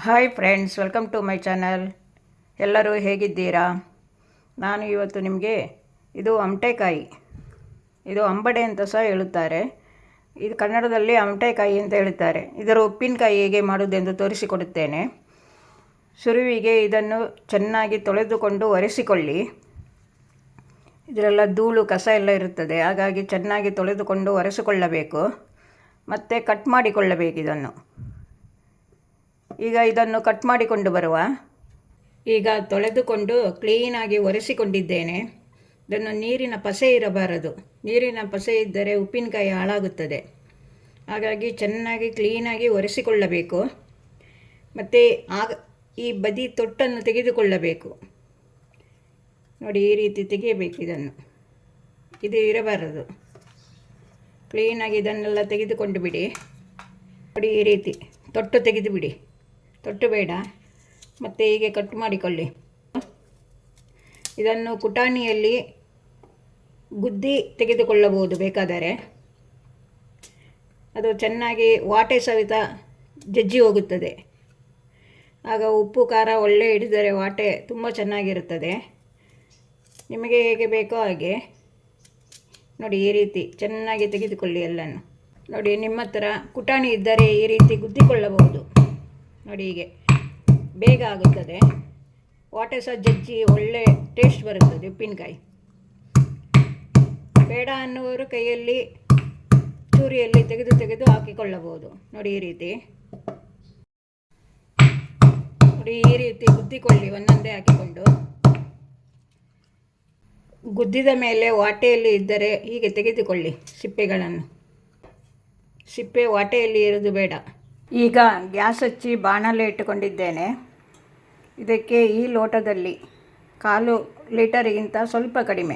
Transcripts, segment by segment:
Hi friends, welcome to my channel. ಎಲ್ಲರೂ ಹೇಗಿದ್ದೀರಾ? ನಾನು ಇವತ್ತು ನಿಮಗೆ ಇದು ಅಮಟೆಕಾಯಿ, ಇದು ಅಂಬಡೆ ಅಂತ ಸಹ ಹೇಳುತ್ತಾರೆ. ಇದು ಕನ್ನಡದಲ್ಲಿ ಅಮಟೆಕಾಯಿ ಅಂತ ಹೇಳುತ್ತಾರೆ. ಇದರ ಉಪ್ಪಿನಕಾಯಿ ಹೇಗೆ ಮಾಡುವುದೆಂದು ತೋರಿಸಿಕೊಡುತ್ತೇನೆ. ಶುರುವಿಗೆ ಇದನ್ನು ಚೆನ್ನಾಗಿ ತೊಳೆದುಕೊಂಡು ಒರೆಸಿಕೊಳ್ಳಿ. ಇದರೆಲ್ಲ ಧೂಳು ಕಸ ಎಲ್ಲ ಇರುತ್ತದೆ, ಹಾಗಾಗಿ ಚೆನ್ನಾಗಿ ತೊಳೆದುಕೊಂಡು ಒರೆಸಿಕೊಳ್ಳಬೇಕು. ಮತ್ತು ಕಟ್ ಮಾಡಿಕೊಳ್ಳಬೇಕು ಇದನ್ನು. ಈಗ ಇದನ್ನು ಕಟ್ ಮಾಡಿಕೊಂಡು ಬರುವ. ಈಗ ತೊಳೆದುಕೊಂಡು ಕ್ಲೀನಾಗಿ ಒರೆಸಿಕೊಂಡಿದ್ದೇನೆ. ಇದನ್ನು ನೀರಿನ ಪಸೆ ಇರಬಾರದು. ನೀರಿನ ಪಸೆ ಇದ್ದರೆ ಉಪ್ಪಿನಕಾಯಿ ಹಾಳಾಗುತ್ತದೆ. ಹಾಗಾಗಿ ಚೆನ್ನಾಗಿ ಕ್ಲೀನಾಗಿ ಒರೆಸಿಕೊಳ್ಳಬೇಕು. ಮತ್ತು ಈ ಬದಿ ತೊಟ್ಟನ್ನು ತೆಗೆದುಕೊಳ್ಳಬೇಕು. ನೋಡಿ, ಈ ರೀತಿ ತೆಗೆಯಬೇಕು ಇದನ್ನು. ಇದು ಇರಬಾರದು. ಕ್ಲೀನಾಗಿ ಇದನ್ನೆಲ್ಲ ತೆಗೆದುಕೊಂಡು ಬಿಡಿ. ನೋಡಿ, ಈ ರೀತಿ ತೊಟ್ಟು ತೆಗೆದು ಬಿಡಿ. ತೊಟ್ಟು ಬೇಡ. ಮತ್ತು ಹೀಗೆ ಕಟ್ ಮಾಡಿಕೊಳ್ಳಿ. ಇದನ್ನು ಕುಟಾಣಿಯಲ್ಲಿ ಗುದ್ದಿ ತೆಗೆದುಕೊಳ್ಳಬಹುದು ಬೇಕಾದರೆ. ಅದು ಚೆನ್ನಾಗಿ ವಾಟೆ ಸವಿತ ಜಜ್ಜಿ ಹೋಗುತ್ತದೆ. ಆಗ ಉಪ್ಪು ಖಾರ ಒಳ್ಳೆ ಹಿಡಿದರೆ ವಾಟೆ ತುಂಬ ಚೆನ್ನಾಗಿರುತ್ತದೆ. ನಿಮಗೆ ಹೇಗೆ ಬೇಕೋ ಹಾಗೆ ನೋಡಿ, ಈ ರೀತಿ ಚೆನ್ನಾಗಿ ತೆಗೆದುಕೊಳ್ಳಿ ಎಲ್ಲನೂ. ನೋಡಿ, ನಿಮ್ಮ ಹತ್ರ ಕುಟಾಣಿ ಇದ್ದರೆ ಈ ರೀತಿ ಗುದ್ದಿಕೊಳ್ಳಬಹುದು. ನೋಡಿ, ಹೀಗೆ ಬೇಗ ಆಗುತ್ತದೆ. ವಾಟೆ ಸಹ ಜಜ್ಜಿ ಒಳ್ಳೆ ಟೇಸ್ಟ್ ಬರುತ್ತದೆ ಉಪ್ಪಿನಕಾಯಿ. ಬೇಡ ಅನ್ನುವರು ಕೈಯಲ್ಲಿ ಚೂರಿಯಲ್ಲಿ ತೆಗೆದು ಹಾಕಿಕೊಳ್ಳಬಹುದು. ನೋಡಿ, ಈ ರೀತಿ. ನೋಡಿ, ಈ ರೀತಿ ಗುದ್ದಿಕೊಳ್ಳಿ ಒಂದೊಂದೇ ಹಾಕಿಕೊಂಡು. ಗುದ್ದಿದ ಮೇಲೆ ವಾಟೆಯಲ್ಲಿ ಇದ್ದರೆ ಹೀಗೆ ತೆಗೆದುಕೊಳ್ಳಿ ಸಿಪ್ಪೆಗಳನ್ನು. ಸಿಪ್ಪೆ ವಾಟೆಯಲ್ಲಿ ಇರೋದು ಬೇಡ. ಈಗ ಗ್ಯಾಸ್ ಹಚ್ಚಿ ಬಾಣಲೆ ಇಟ್ಟುಕೊಂಡಿದ್ದೇನೆ. ಇದಕ್ಕೆ ಈ ಲೋಟದಲ್ಲಿ 1/4 ಲೀಟರಿಗಿಂತ ಸ್ವಲ್ಪ ಕಡಿಮೆ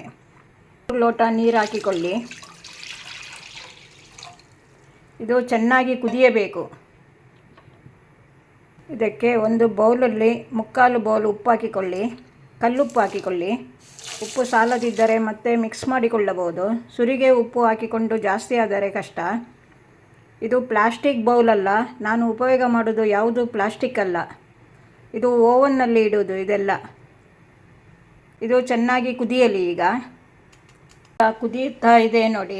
3 ಲೋಟ ನೀರು ಹಾಕಿಕೊಳ್ಳಿ. ಇದು ಚೆನ್ನಾಗಿ ಕುದಿಯಬೇಕು. ಇದಕ್ಕೆ ಒಂದು ಬೌಲಲ್ಲಿ 3/4 ಬೌಲ್ ಉಪ್ಪು ಹಾಕಿಕೊಳ್ಳಿ. ಕಲ್ಲುಪ್ಪು ಹಾಕಿಕೊಳ್ಳಿ. ಉಪ್ಪು ಸಾಲದಿದ್ದರೆ ಮತ್ತೆ ಮಿಕ್ಸ್ ಮಾಡಿಕೊಳ್ಳಬಹುದು. ಸುರಿಗೆ ಉಪ್ಪು ಹಾಕಿಕೊಂಡು ಜಾಸ್ತಿ ಆದರೆ ಕಷ್ಟ. ಇದು ಪ್ಲಾಸ್ಟಿಕ್ ಬೌಲ್ ಅಲ್ಲ. ನಾನು ಉಪಯೋಗ ಮಾಡೋದು ಯಾವುದು ಪ್ಲಾಸ್ಟಿಕ್ ಅಲ್ಲ. ಇದು ಓವನ್ನಲ್ಲಿ ಇಡೋದು ಇದೆಲ್ಲ. ಇದು ಚೆನ್ನಾಗಿ ಕುದಿಯಲಿ. ಈಗ ಕುದಿಯುತ್ತಾ ಇದೆ ನೋಡಿ.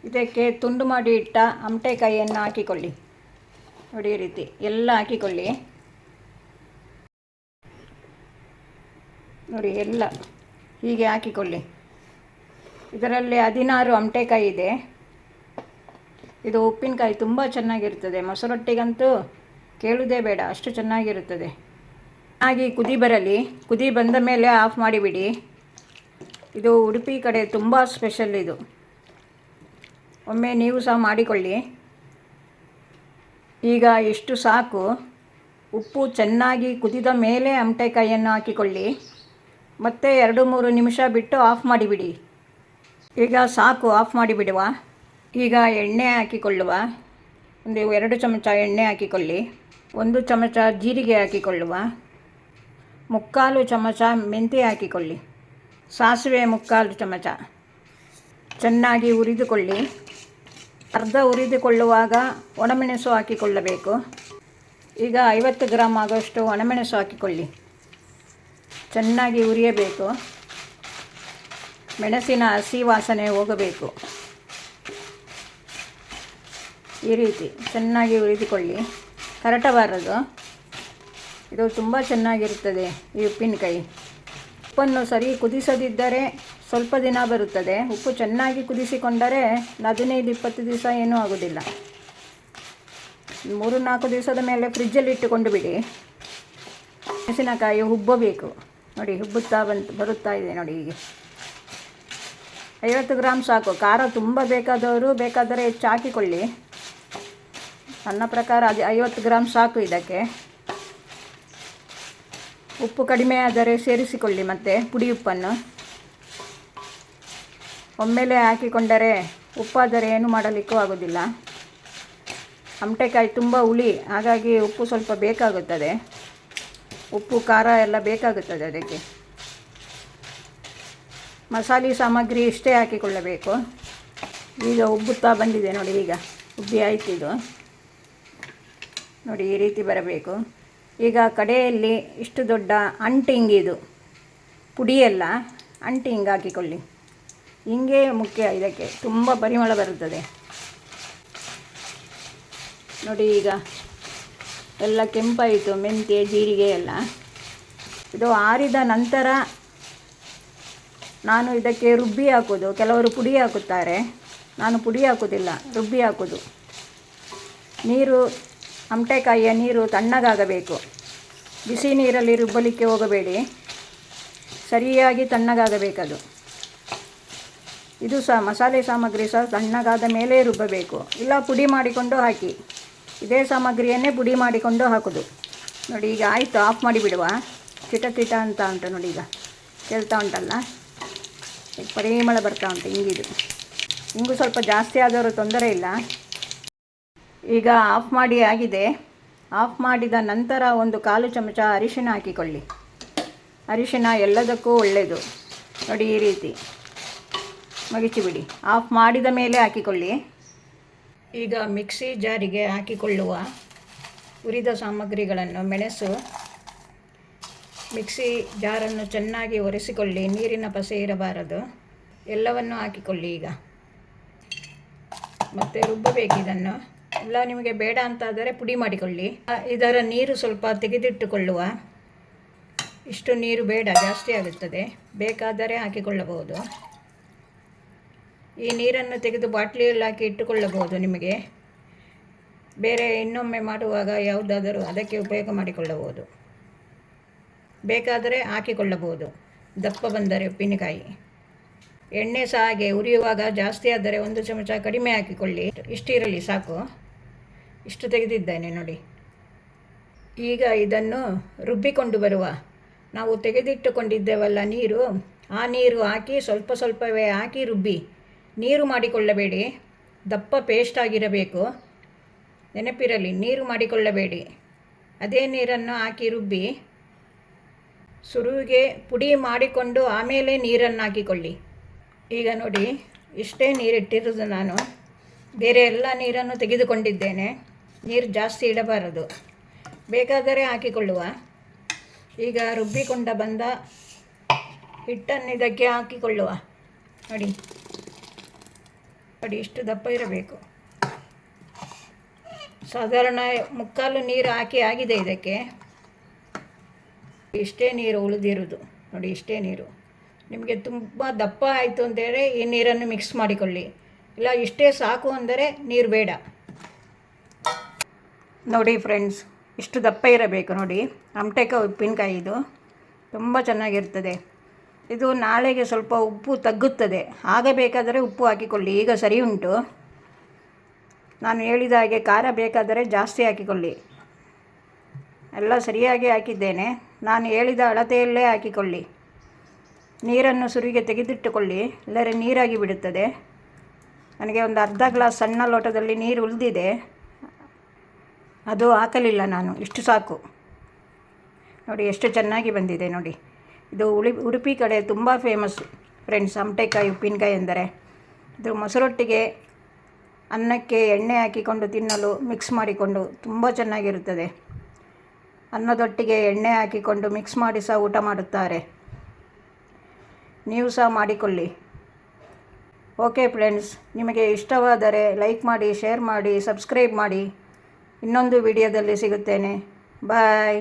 ಇದಕ್ಕೆ ತುಂಡು ಮಾಡಿ ಇಟ್ಟ ಅಮಟೆಕಾಯಿಯನ್ನು ಹಾಕಿಕೊಳ್ಳಿ. ನೋಡಿ, ಈ ರೀತಿ ಎಲ್ಲ ಹಾಕಿಕೊಳ್ಳಿ. ನೋಡಿ, ಎಲ್ಲ ಹೀಗೆ ಹಾಕಿಕೊಳ್ಳಿ. ಇದರಲ್ಲಿ 16 ಅಮಟೆಕಾಯಿ ಇದೆ. ಇದು ಉಪ್ಪಿನಕಾಯಿ ತುಂಬ ಚೆನ್ನಾಗಿರ್ತದೆ. ಮೊಸರೊಟ್ಟಿಗಂತೂ ಕೇಳುವುದೇ ಬೇಡ, ಅಷ್ಟು ಚೆನ್ನಾಗಿರುತ್ತದೆ. ಚೆನ್ನಾಗಿ ಕುದಿ ಬರಲಿ. ಕುದಿ ಬಂದ ಮೇಲೆ ಆಫ್ ಮಾಡಿಬಿಡಿ. ಇದು ಉಡುಪಿ ಕಡೆ ತುಂಬ ಸ್ಪೆಷಲ್ ಇದು. ಒಮ್ಮೆ ನೀವು ಸಹ ಮಾಡಿಕೊಳ್ಳಿ. ಈಗ ಇಷ್ಟು ಸಾಕು. ಉಪ್ಪು ಚೆನ್ನಾಗಿ ಕುದಿದ ಮೇಲೆ ಅಮಟೆಕಾಯಿಯನ್ನು ಹಾಕಿಕೊಳ್ಳಿ. ಮತ್ತೆ 2-3 ನಿಮಿಷ ಬಿಟ್ಟು ಆಫ್ ಮಾಡಿಬಿಡಿ. ಈಗ ಸಾಕು, ಆಫ್ ಮಾಡಿಬಿಡುವ. ಈಗ ಎಣ್ಣೆ ಹಾಕಿಕೊಳ್ಳುವ. ಒಂದು 2 ಚಮಚ ಎಣ್ಣೆ ಹಾಕಿಕೊಳ್ಳಿ. 1 ಚಮಚ ಜೀರಿಗೆ ಹಾಕಿಕೊಳ್ಳುವ. 3/4 ಚಮಚ ಮೆಂತ್ಯ ಹಾಕಿಕೊಳ್ಳಿ. ಸಾಸಿವೆ 3/4 ಚಮಚ. ಚೆನ್ನಾಗಿ ಹುರಿದುಕೊಳ್ಳಿ. ಅರ್ಧ ಹುರಿದುಕೊಳ್ಳುವಾಗ ಒಣಮೆಣಸು ಹಾಕಿಕೊಳ್ಳಬೇಕು. ಈಗ 50 ಗ್ರಾಮ್ ಆಗುವಷ್ಟು ಒಣಮೆಣಸು ಹಾಕಿಕೊಳ್ಳಿ. ಚೆನ್ನಾಗಿ ಹುರಿಯಬೇಕು. ಮೆಣಸಿನ ಹಸಿ ವಾಸನೆ ಹೋಗಬೇಕು. ಈ ರೀತಿ ಚೆನ್ನಾಗಿ ಹುರಿದುಕೊಳ್ಳಿ. ಕರಟಬಾರದು. ಇದು ತುಂಬ ಚೆನ್ನಾಗಿರುತ್ತದೆ ಈ ಉಪ್ಪಿನಕಾಯಿ. ಉಪ್ಪನ್ನು ಸರಿ ಕುದಿಸದಿದ್ದರೆ ಸ್ವಲ್ಪ ದಿನ ಬರುತ್ತದೆ. ಉಪ್ಪು ಚೆನ್ನಾಗಿ ಕುದಿಸಿಕೊಂಡರೆ 15-20 ದಿವಸ ಏನೂ ಆಗೋದಿಲ್ಲ. 3-4 ದಿವಸದ ಮೇಲೆ ಫ್ರಿಜ್ಜಲ್ಲಿ ಇಟ್ಟುಕೊಂಡು ಬಿಡಿ. ಮೆಣಸಿನಕಾಯಿ ಹುಬ್ಬಬೇಕು. ನೋಡಿ, ಹುಬ್ಬುತ್ತಾ ಬರುತ್ತಾ ಇದೆ ನೋಡಿ. ಹೀಗೆ 50 ಗ್ರಾಮ್ ಸಾಕು. ಖಾರ ತುಂಬ ಬೇಕಾದವರು ಬೇಕಾದರೆ ಹೆಚ್ಚು ಹಾಕಿಕೊಳ್ಳಿ. ನನ್ನ ಪ್ರಕಾರ ಅದು 50 ಗ್ರಾಮ್ ಸಾಕು. ಇದಕ್ಕೆ ಉಪ್ಪು ಕಡಿಮೆ ಆದರೆ ಸೇರಿಸಿಕೊಳ್ಳಿ. ಮತ್ತು ಪುಡಿ ಉಪ್ಪನ್ನು ಒಮ್ಮೆಲೆ ಹಾಕಿಕೊಂಡರೆ ಉಪ್ಪಾದರೆ ಏನು ಮಾಡಲಿಕ್ಕೂ ಆಗೋದಿಲ್ಲ. ಅಮಟೆಕಾಯಿ ತುಂಬ ಹುಳಿ, ಹಾಗಾಗಿ ಉಪ್ಪು ಸ್ವಲ್ಪ ಬೇಕಾಗುತ್ತದೆ. ಉಪ್ಪು ಖಾರ ಎಲ್ಲ ಬೇಕಾಗುತ್ತದೆ ಅದಕ್ಕೆ. ಮಸಾಲೆ ಸಾಮಗ್ರಿ ಇಷ್ಟೇ ಹಾಕಿಕೊಳ್ಳಬೇಕು. ಈಗ ಉಬ್ಬುತ್ತಾ ಬಂದಿದೆ ನೋಡಿ. ಈಗ ಉಬ್ಬಿ ಆಯ್ತು ಇದು. ನೋಡಿ ಈ ರೀತಿ ಬರಬೇಕು. ಈಗ ಕಡೆಯಲ್ಲಿ ಇಷ್ಟು ದೊಡ್ಡ ಅಂಟಿಂಗಿದು ಪುಡಿಯೆಲ್ಲ ಅಂಟಿಂಗ್ ಹಾಕಿಕೊಳ್ಳಿ. ಹಿಂಗೆ ಮುಖ್ಯ, ಇದಕ್ಕೆ ತುಂಬ ಪರಿಮಳ ಬರುತ್ತದೆ. ನೋಡಿ ಈಗ ಎಲ್ಲ ಕೆಂಪಾಯಿತು, ಮೆಂತ್ಯ ಜೀರಿಗೆ ಎಲ್ಲ. ಇದು ಆರಿದ ನಂತರ ನಾನು ಇದಕ್ಕೆ ರುಬ್ಬಿ ಹಾಕೋದು. ಕೆಲವರು ಪುಡಿ ಹಾಕುತ್ತಾರೆ, ನಾನು ಪುಡಿ ಹಾಕೋದಿಲ್ಲ, ರುಬ್ಬಿ ಹಾಕೋದು. ನೀರು, ಅಮಟೆಕಾಯಿಯ ನೀರು ತಣ್ಣಗಾಗಬೇಕು. ಬಿಸಿ ನೀರಲ್ಲಿ ರುಬ್ಬಲಿಕ್ಕೆ ಹೋಗಬೇಡಿ, ಸರಿಯಾಗಿ ತಣ್ಣಗಾಗಬೇಕದು. ಇದು ಸಹ ಮಸಾಲೆ ಸಾಮಗ್ರಿ ಸಹ ತಣ್ಣಗಾದ ಮೇಲೆ ರುಬ್ಬಬೇಕು, ಇಲ್ಲ ಪುಡಿ ಮಾಡಿಕೊಂಡು ಹಾಕಿ. ಇದೇ ಸಾಮಗ್ರಿಯನ್ನೇ ಪುಡಿ ಮಾಡಿಕೊಂಡು ಹಾಕೋದು. ನೋಡಿ ಈಗ ಆಯಿತು, ಆಫ್ ಮಾಡಿಬಿಡುವ. ಚಿಟ ಚಿಟ ಅಂತ ಉಂಟು ನೋಡಿ, ಈಗ ಕೇಳ್ತಾ ಉಂಟಲ್ಲ, ಪರಿಮಳ ಬರ್ತಾ ಉಂಟು ಹಿಂಗಿದು. ಹಿಂಗೂ ಸ್ವಲ್ಪ ಜಾಸ್ತಿ ಆದರೂ ತೊಂದರೆ ಇಲ್ಲ. ಈಗ ಆಫ್ ಮಾಡಿ ಆಗಿದೆ. ಆಫ್ ಮಾಡಿದ ನಂತರ 1/4 ಚಮಚ ಅರಿಶಿನ ಹಾಕಿಕೊಳ್ಳಿ. ಅರಿಶಿನ ಎಲ್ಲದಕ್ಕೂ ಒಳ್ಳೆಯದು. ನೋಡಿ ಈ ರೀತಿ ಮಗಿಚಿಬಿಡಿ. ಆಫ್ ಮಾಡಿದ ಮೇಲೆ ಹಾಕಿಕೊಳ್ಳಿ. ಈಗ ಮಿಕ್ಸಿ ಜಾರಿಗೆ ಹಾಕಿಕೊಳ್ಳುವ ಹುರಿದ ಸಾಮಗ್ರಿಗಳನ್ನು, ಮೆಣಸು, ಮಿಕ್ಸಿ ಜಾರನ್ನು ಚೆನ್ನಾಗಿ ಒರೆಸಿಕೊಳ್ಳಿ, ನೀರಿನ ಪಸೆ ಇರಬಾರದು. ಎಲ್ಲವನ್ನು ಹಾಕಿಕೊಳ್ಳಿ ಈಗ. ಮತ್ತು ರುಬ್ಬಬೇಕು ಇದನ್ನು. ಇಲ್ಲ ನಿಮಗೆ ಬೇಡ ಅಂತಾದರೆ ಪುಡಿ ಮಾಡಿಕೊಳ್ಳಿ. ಇದರ ನೀರು ಸ್ವಲ್ಪ ತೆಗೆದಿಟ್ಟುಕೊಳ್ಳುವ. ಇಷ್ಟು ನೀರು ಬೇಡ, ಜಾಸ್ತಿ ಆಗುತ್ತದೆ. ಬೇಕಾದರೆ ಹಾಕಿಕೊಳ್ಳಬಹುದು. ಈ ನೀರನ್ನು ತೆಗೆದು ಬಾಟ್ಲಿಯಲ್ಲಿ ಹಾಕಿ ಇಟ್ಟುಕೊಳ್ಳಬಹುದು. ನಿಮಗೆ ಬೇರೆ ಇನ್ನೊಮ್ಮೆ ಮಾಡುವಾಗ ಯಾವುದಾದರೂ ಅದಕ್ಕೆ ಉಪಯೋಗ ಮಾಡಿಕೊಳ್ಳಬಹುದು. ಬೇಕಾದರೆ ಹಾಕಿಕೊಳ್ಳಬಹುದು, ದಪ್ಪ ಬಂದರೆ ಉಪ್ಪಿನಕಾಯಿ. ಎಣ್ಣೆ ಸಹ ಹಾಗೆ, ಉರಿಯುವಾಗ ಜಾಸ್ತಿ ಆದರೆ 1 ಚಮಚ ಕಡಿಮೆ ಹಾಕಿಕೊಳ್ಳಿ. ಇಷ್ಟಿರಲಿ ಸಾಕು. ಇಷ್ಟು ತೆಗೆದಿದ್ದೇನೆ ನೋಡಿ. ಈಗ ಇದನ್ನು ರುಬ್ಬಿಕೊಂಡು ಬರುವ. ನಾವು ತೆಗೆದಿಟ್ಟುಕೊಂಡಿದ್ದೇವಲ್ಲ ನೀರು, ಆ ನೀರು ಹಾಕಿ ಸ್ವಲ್ಪ ಸ್ವಲ್ಪವೇ ಹಾಕಿ ರುಬ್ಬಿ. ನೀರು ಮಾಡಿಕೊಳ್ಳಬೇಡಿ, ದಪ್ಪ ಪೇಸ್ಟ್ ಆಗಿರಬೇಕು. ನೆನಪಿರಲಿ, ನೀರು ಮಾಡಿಕೊಳ್ಳಬೇಡಿ. ಅದೇ ನೀರನ್ನು ಹಾಕಿ ರುಬ್ಬಿ. ಸುರುವಿಗೆ ಪುಡಿ ಮಾಡಿಕೊಂಡು ಆಮೇಲೆ ನೀರನ್ನು ಹಾಕಿಕೊಳ್ಳಿ. ಈಗ ನೋಡಿ, ಇಷ್ಟೇ ನೀರಿಟ್ಟಿರೋದು ನಾನು. ಬೇರೆ ಎಲ್ಲ ನೀರನ್ನು ತೆಗೆದುಕೊಂಡಿದ್ದೇನೆ. ನೀರು ಜಾಸ್ತಿ ಇಡಬಾರದು, ಬೇಕಾದರೆ ಹಾಕಿಕೊಳ್ಳುವ. ಈಗ ರುಬ್ಬಿಕೊಂಡ ಬಂದ ಹಿಟ್ಟನ್ನು ಇದಕ್ಕೆ ಹಾಕಿಕೊಳ್ಳುವ. ನೋಡಿ ನೋಡಿ, ಇಷ್ಟು ದಪ್ಪ ಇರಬೇಕು. ಸಾಧಾರಣ 3/4 ನೀರು ಹಾಕಿ ಆಗಿದೆ ಇದಕ್ಕೆ. ಇಷ್ಟೇ ನೀರು ಉಳಿದಿರೋದು ನೋಡಿ, ಇಷ್ಟೇ ನೀರು. ನಿಮಗೆ ತುಂಬ ದಪ್ಪ ಆಯಿತು ಅಂತೇಳಿ ಈ ನೀರನ್ನು ಮಿಕ್ಸ್ ಮಾಡಿಕೊಳ್ಳಿ. ಇಲ್ಲ ಇಷ್ಟೇ ಸಾಕು ಅಂದರೆ ನೀರು ಬೇಡ. ನೋಡಿ ಫ್ರೆಂಡ್ಸ್, ಇಷ್ಟು ದಪ್ಪ ಇರಬೇಕು ನೋಡಿ. ಅಮಟೆಕಾಯಿ ಉಪ್ಪಿನಕಾಯಿ ಇದು ತುಂಬ ಚೆನ್ನಾಗಿರ್ತದೆ. ಇದು ನಾಳೆಗೆ ಸ್ವಲ್ಪ ಉಪ್ಪು ತಗ್ಗುತ್ತದೆ, ಆಗ ಬೇಕಾದರೆ ಉಪ್ಪು ಹಾಕಿಕೊಳ್ಳಿ. ಈಗ ಸರಿ ಉಂಟು. ನಾನು ಹೇಳಿದ ಹಾಗೆ ಖಾರ ಬೇಕಾದರೆ ಜಾಸ್ತಿ ಹಾಕಿಕೊಳ್ಳಿ. ಎಲ್ಲ ಸರಿಯಾಗಿ ಹಾಕಿದ್ದೇನೆ. ನಾನು ಹೇಳಿದ ಅಳತೆಯಲ್ಲೇ ಹಾಕಿಕೊಳ್ಳಿ. ನೀರನ್ನು ಸುರಿಗೆ ತೆಗೆದಿಟ್ಟುಕೊಳ್ಳಿ, ಇಲ್ಲರೆ ನೀರಾಗಿ ಬಿಡುತ್ತದೆ. ನನಗೆ ಒಂದು ಅರ್ಧ ಗ್ಲಾಸ್ ಸಣ್ಣ ಲೋಟದಲ್ಲಿ ನೀರು ಉಳಿದಿದೆ, ಅದು ಹಾಕಲಿಲ್ಲ ನಾನು. ಇಷ್ಟು ಸಾಕು. ನೋಡಿ ಎಷ್ಟು ಚೆನ್ನಾಗಿ ಬಂದಿದೆ ನೋಡಿ. ಇದು ಉಡುಪಿ ಕಡೆ ತುಂಬ ಫೇಮಸ್ ಫ್ರೆಂಡ್ಸ್, ಅಮಟೆಕಾಯಿ ಉಪ್ಪಿನಕಾಯಿ ಎಂದರೆ. ಇದು ಮೊಸರೊಟ್ಟಿಗೆ, ಅನ್ನಕ್ಕೆ ಎಣ್ಣೆ ಹಾಕಿಕೊಂಡು ತಿನ್ನಲು ಮಿಕ್ಸ್ ಮಾಡಿಕೊಂಡು ತುಂಬ ಚೆನ್ನಾಗಿರುತ್ತದೆ. ಅನ್ನದೊಟ್ಟಿಗೆ ಎಣ್ಣೆ ಹಾಕಿಕೊಂಡು ಮಿಕ್ಸ್ ಮಾಡಿ ಸಹ ಊಟ ಮಾಡುತ್ತಾರೆ. ನೀವು ಸಹ ಮಾಡಿಕೊಳ್ಳಿ. ಓಕೆ ಫ್ರೆಂಡ್ಸ್, ನಿಮಗೆ ಇಷ್ಟವಾದರೆ ಲೈಕ್ ಮಾಡಿ, ಶೇರ್ ಮಾಡಿ, ಸಬ್ಸ್ಕ್ರೈಬ್ ಮಾಡಿ. ಇನ್ನೊಂದು ವಿಡಿಯೋದಲ್ಲಿ ಸಿಗುತ್ತೇನೆ. ಬಾಯ್.